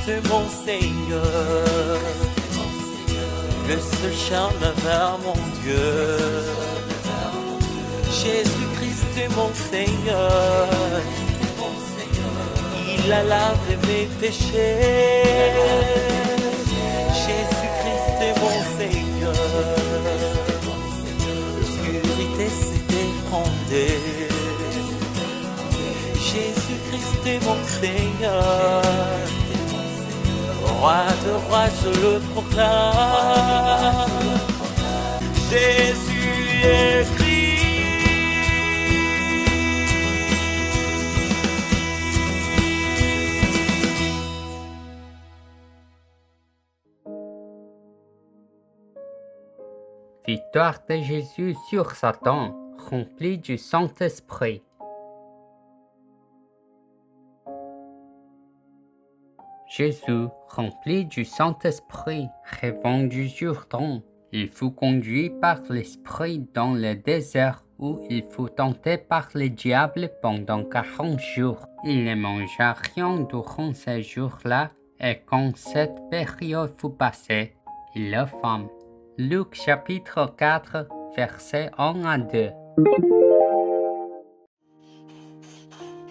Jésus-Christ, mon Seigneur, le seul chemin vers mon Dieu. Jésus-Christ, mon Seigneur, il a lavé mes péchés. Jésus-Christ, mon Seigneur, l'obscurité s'est effondrée. Jésus-Christ, mon Seigneur, roi de rois, je le proclame. Jésus est Christ. Victoire de Jésus sur Satan, rempli du Saint-Esprit. Jésus, rempli du Saint-Esprit, revint du Jourdain. Il fut conduit par l'Esprit dans le désert où il fut tenté par le diable pendant 40 jours. Il ne mangea rien durant ces jours-là et quand cette période fut passée, il eut faim. Luc chapitre 4, versets 1 à 2.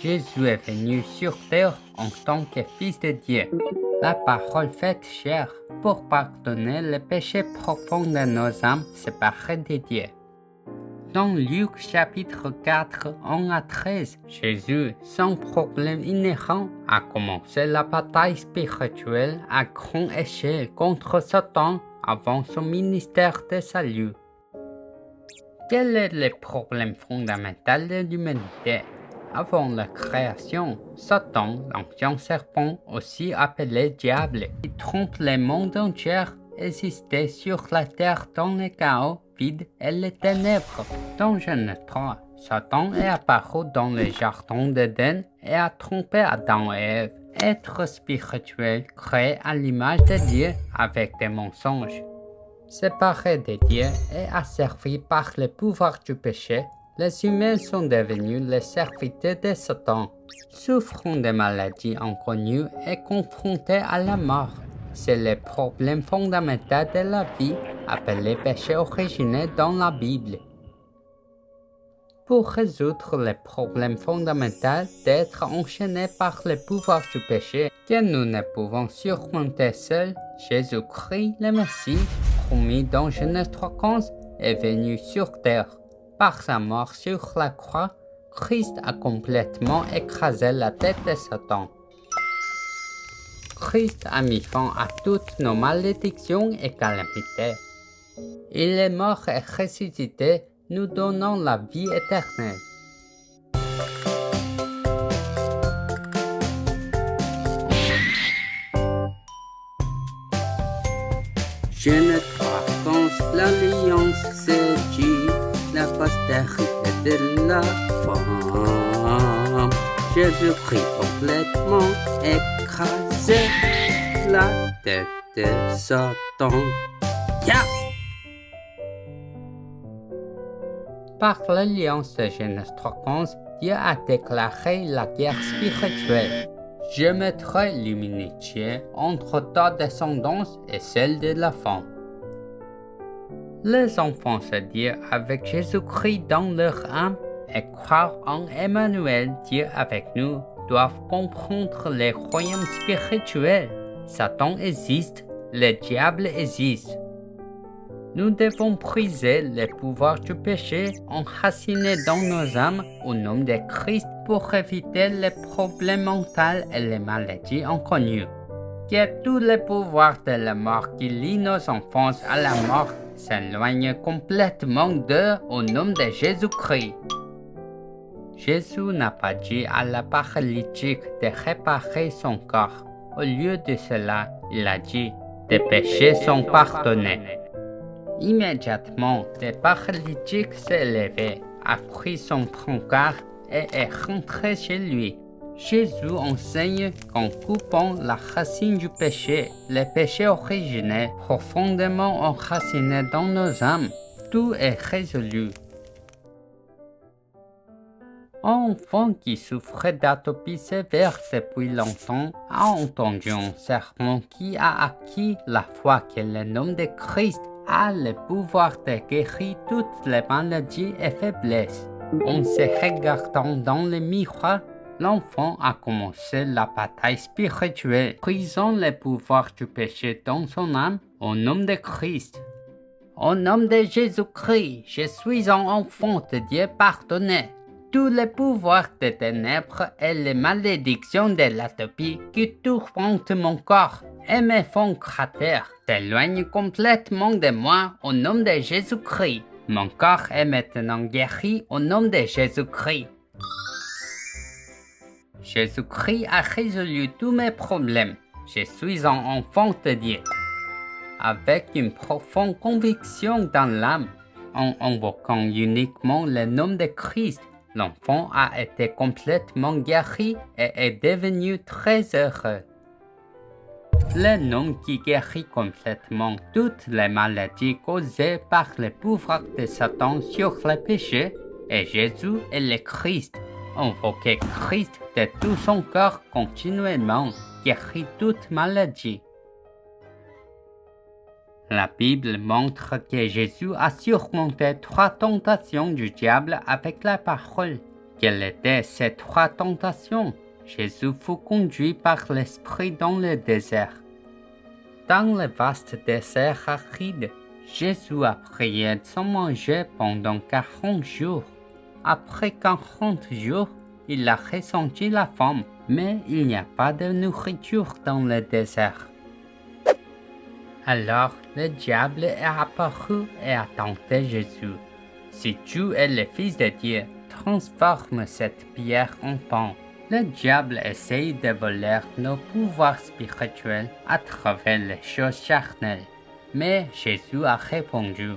Jésus est venu sur terre en tant que Fils de Dieu, la parole faite chair, pour pardonner les péchés profonds de nos âmes séparées de Dieu. Dans Luc chapitre 4, 1 à 13, Jésus, sans problème inhérent, a commencé la bataille spirituelle à grande échelle contre Satan avant son ministère de salut. Quel est le problème fondamental de l'humanité? Avant la création, Satan, l'ancien serpent, aussi appelé diable, qui trompe le monde entier, existait sur la terre dans le chaos, vide et les ténèbres. Dans Genèse 3, Satan est apparu dans le jardin d'Éden et a trompé Adam et Ève, être spirituel créé à l'image de Dieu avec des mensonges. Séparés de Dieu et asservis par le pouvoir du péché, les humains sont devenus les serviteurs de Satan, souffrant de maladies inconnues et confrontés à la mort. C'est le problème fondamental de la vie, appelé péché originel dans la Bible. Pour résoudre le problème fondamental d'être enchaîné par le pouvoir du péché que nous ne pouvons surmonter seuls, Jésus-Christ, le Messie, promis dans Genèse 3:15, est venu sur terre. Par sa mort sur la croix, Christ a complètement écrasé la tête de Satan. Christ a mis fin à toutes nos malédictions et calamités. Il est mort et ressuscité, nous donnant la vie éternelle. Genèse 3:15, l'alliance c'est Dieu, la postérité de la femme. Jésus-Christ complètement écrasé la tête de Satan. Yeah! Par l'alliance de Genèse 3:15, Dieu a déclaré la guerre spirituelle. Je mettrai l'immunité entre ta descendance et celle de la femme. Les enfants de Dieu avec Jésus-Christ dans leur âme et croire en Emmanuel, Dieu avec nous, doivent comprendre les royaumes spirituels. Satan existe, le diable existe. Nous devons briser le pouvoir du péché enraciné dans nos âmes au nom de Christ pour éviter les problèmes mentaux et les maladies inconnues. Que tous les pouvoirs de la mort qui lient nos enfants à la mort s'éloignent complètement d'eux au nom de Jésus-Christ. Jésus n'a pas dit à la paralytique de réparer son corps. Au lieu de cela, il a dit « Tes péchés sont pardonnés ». Immédiatement, le paralytique s'est levé, a pris son brancard et est rentré chez lui. Jésus enseigne qu'en coupant la racine du péché, le péché originel profondément enraciné dans nos âmes, tout est résolu. Un enfant qui souffrait d'atopie sévère depuis longtemps a entendu un sermon qui a acquis la foi que le nom de Christ a le pouvoir de guérir toutes les maladies et faiblesses. En se regardant dans le miroir, l'enfant a commencé la bataille spirituelle, brisant le pouvoir du péché dans son âme au nom de Christ. Au nom de Jésus-Christ, je suis un enfant de Dieu pardonné. Tous les pouvoirs des ténèbres et les malédictions de l'atopie qui tourmentent mon corps et me font cratère s'éloignent complètement de moi au nom de Jésus-Christ. Mon corps est maintenant guéri au nom de Jésus-Christ. Jésus-Christ a résolu tous mes problèmes. Je suis un enfant de Dieu. Avec une profonde conviction dans l'âme, en invoquant uniquement le nom de Christ, l'enfant a été complètement guéri et est devenu très heureux. Le nom qui guérit complètement toutes les maladies causées par le pouvoir de Satan sur le péché est Jésus et le Christ. Invoquer Christ de tout son cœur continuellement guérit toute maladie. La Bible montre que Jésus a surmonté 3 tentations du diable avec la parole. Quelles étaient ces 3 tentations? Jésus fut conduit par l'Esprit dans le désert. Dans le vaste désert aride, Jésus a prié sans manger pendant 40 jours. Après 40 jours, il a ressenti la faim, mais il n'y a pas de nourriture dans le désert. Alors le diable est apparu et a tenté Jésus. Si tu es le Fils de Dieu, transforme cette pierre en pain. Le diable essaye de voler nos pouvoirs spirituels à travers les choses charnelles. Mais Jésus a répondu,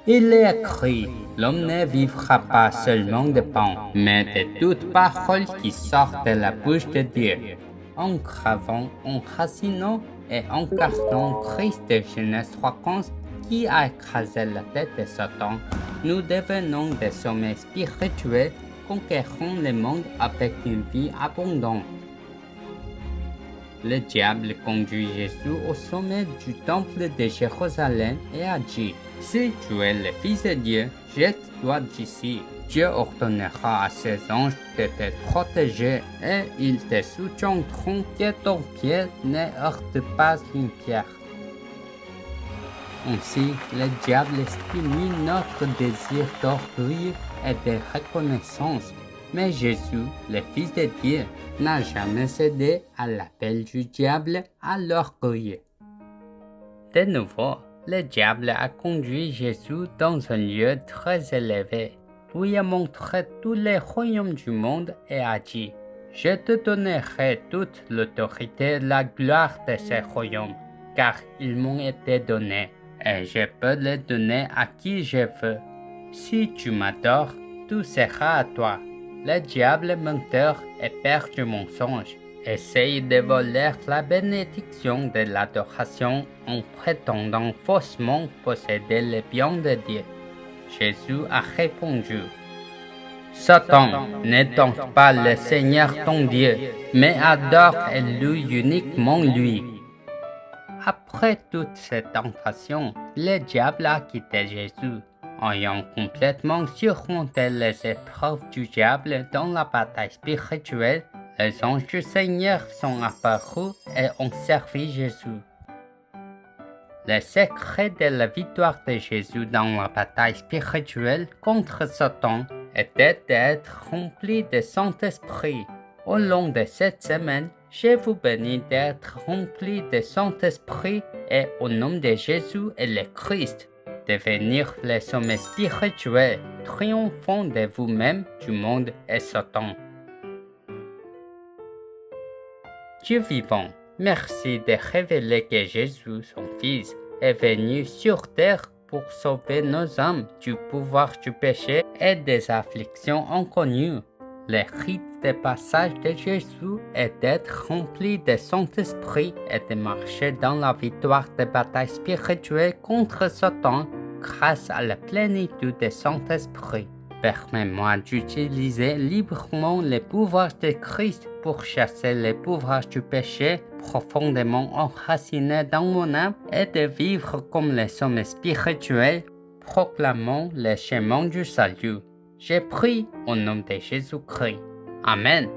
il est écrit, l'homme ne vivra pas seulement de pain, mais de toute parole qui sort de la bouche de Dieu. En gravant, en racinant et en gardant Christ de Genèse 3:15 qui a écrasé la tête de Satan, nous devenons des sommets spirituels conquérant le monde avec une vie abondante. Le diable conduit Jésus au sommet du temple de Jérusalem et a dit, si tu es le Fils de Dieu, jette-toi d'ici. Dieu ordonnera à ses anges de te protéger et ils te soutiendront que ton pied ne heurte pas une pierre. Ainsi, le diable stimule notre désir d'orgueil et de reconnaissance. Mais Jésus, le Fils de Dieu, n'a jamais cédé à l'appel du diable à l'orgueil. De nouveau, le diable a conduit Jésus dans un lieu très élevé, puis a montré tous les royaumes du monde et a dit, je te donnerai toute l'autorité et la gloire de ces royaumes, car ils m'ont été donnés, et je peux les donner à qui je veux. Si tu m'adores, tout sera à toi. Le diable menteur et père du mensonge essaye de voler la bénédiction de l'adoration en prétendant faussement posséder le bien de Dieu. Jésus a répondu, Satan, ne tente pas le Seigneur ton Dieu, mais adore et loue uniquement lui. Après toutes ces tentations, le diable a quitté Jésus. Ayant complètement surmonté les épreuves du diable dans la bataille spirituelle, les anges du Seigneur sont apparus et ont servi Jésus. Le secret de la victoire de Jésus dans la bataille spirituelle contre Satan était d'être rempli de Saint-Esprit. Au long de cette semaine, je vous bénis d'être rempli de Saint-Esprit et au nom de Jésus et le Christ, devenir les sommets spirituels, triomphant de vous-même, du monde et Satan. Dieu vivant, merci de révéler que Jésus, son Fils, est venu sur terre pour sauver nos âmes du pouvoir du péché et des afflictions inconnues. Le rite de passage de Jésus est d'être rempli de Saint-Esprit et de marcher dans la victoire des batailles spirituelles contre Satan grâce à la plénitude de Saint-Esprit. permets-moi d'utiliser librement les pouvoirs de Christ pour chasser les pouvoirs du péché profondément enracinés dans mon âme et de vivre comme les hommes spirituels, proclamant les chemins du salut. J'ai prié au nom de Jésus-Christ. Amen.